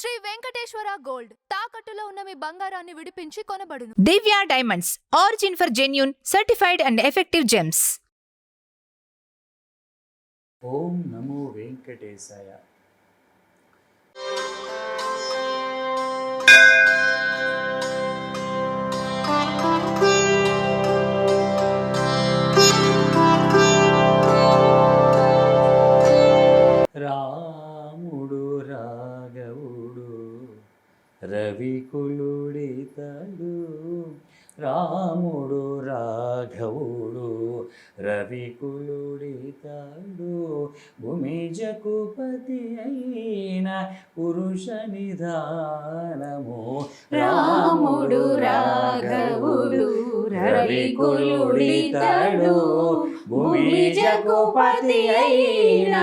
Shri Venkateswara gold తాకట్టులో ఉన్న మీ బంగారాన్ని విడిపించి కొనబడును. Divya diamonds, origin for genuine, certified and effective gems. ఓం నమో వెంకటేశాయ. రాముడు రాఘవుడు రవికులుడితడు, రాముడు రాఘవుడు రవికులుడితడు, భూమిజకు పతి అయిన పురుష నిధానము. రాముడు రాఘవుడు రవికులుడితడు, భూమిజకు పతి అయిన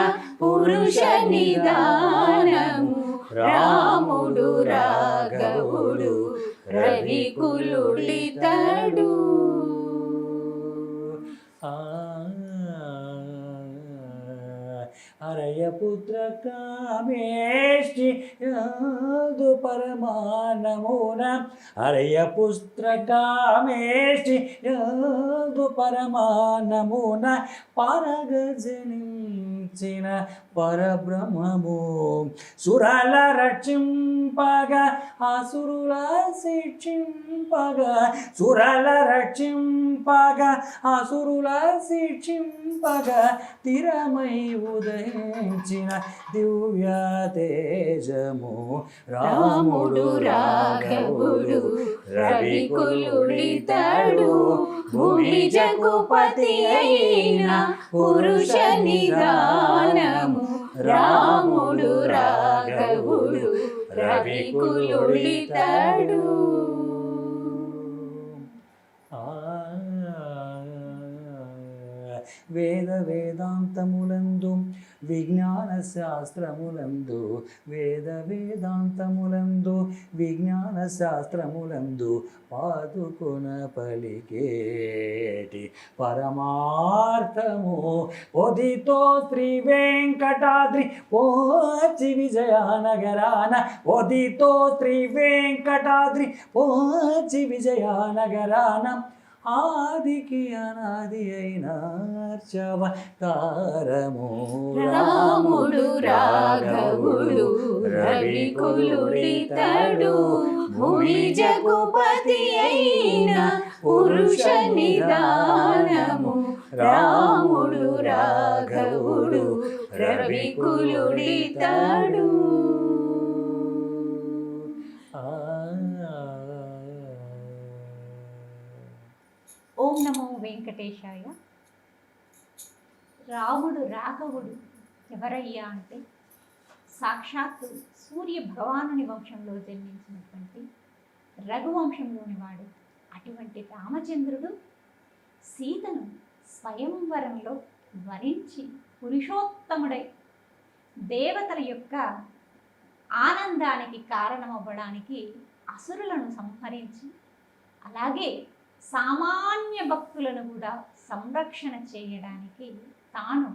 పురుష నిధానము. రాముడు రాఘవుడు రవికులుడితడు. హరయపుత్ర కామేష్టి యాదు పరమానమున, హరయపుత్ర కామేష్టి యాదు పరమానమున, పరగజనించిన పరబ్రహ్మము. సురల రక్షింపగా అసురుల శిక్షింపగా, సురల రక్షింపగా అసురుల శిక్షింపగా, తిరమై ఉదయించిన దివ్య తేజము. రాముడు రాఘవుడు రవికులుడితడు, భూమిజకు పతి అయిన పురుష నిధానము. రాముడు రాఘవుడు రవికులుడితడు. వేద వేదాంతములందు విజ్ఞాన శాస్త్రములందు, వేద వేదాంతములందు విజ్ఞాన శాస్త్రములందు, పాదుకొన పలికేటి పరమార్థము. ఒదితో శ్రీ వెంకటాద్రి పోచి విజయనగరాన, ఒదితో శ్రీ వెంకటాద్రి పోచి విజయనగరాన, ఆదికి అనాది అయిన అర్చవతారము. రాముడు రాఘవుడు రవికులుడితడు, భూమిజకు పతి అయిన పురుష నిధానము. రాముడు రాఘవుడు రవికులుడితడు. ఓం నమో వెంకటేశాయ. రాముడు రాఘవుడు ఎవరయ్యా అంటే, సాక్షాత్తు సూర్య భగవానుని వంశంలో జన్మించినటువంటి రఘువంశంలోని వాడు. అటువంటి రామచంద్రుడు సీతను స్వయంవరంలో వరించి పురుషోత్తముడై దేవతల యొక్క ఆనందానికి కారణమవ్వడానికి అసురులను సంహరించి, అలాగే సామాన్య భక్తులను కూడా సంరక్షణ చేయడానికి తాను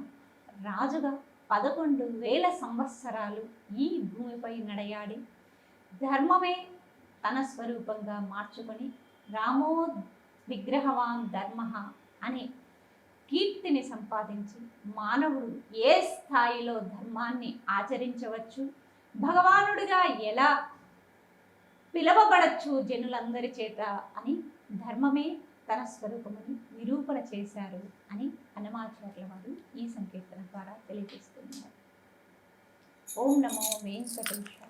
రాజుగా 11,000 సంవత్సరాలు ఈ భూమిపై నడయాడి, ధర్మమే తన స్వరూపంగా మార్చుకొని, రామో విగ్రహవాన్ ధర్మ అనే కీర్తిని సంపాదించి, మానవుడు ఏ స్థాయిలో ధర్మాన్ని ఆచరించవచ్చు, భగవానుడిగా ఎలా పిలవబడచ్చు జనులందరి చేత అని, ధర్మమే తన స్వరూపమని నిరూపణ చేశారు అని హనుమాచార్యుల వారు ఈ సంకీర్తన ద్వారా తెలియజేస్తున్నారు. ఓం నమో వెంకటేశాయ.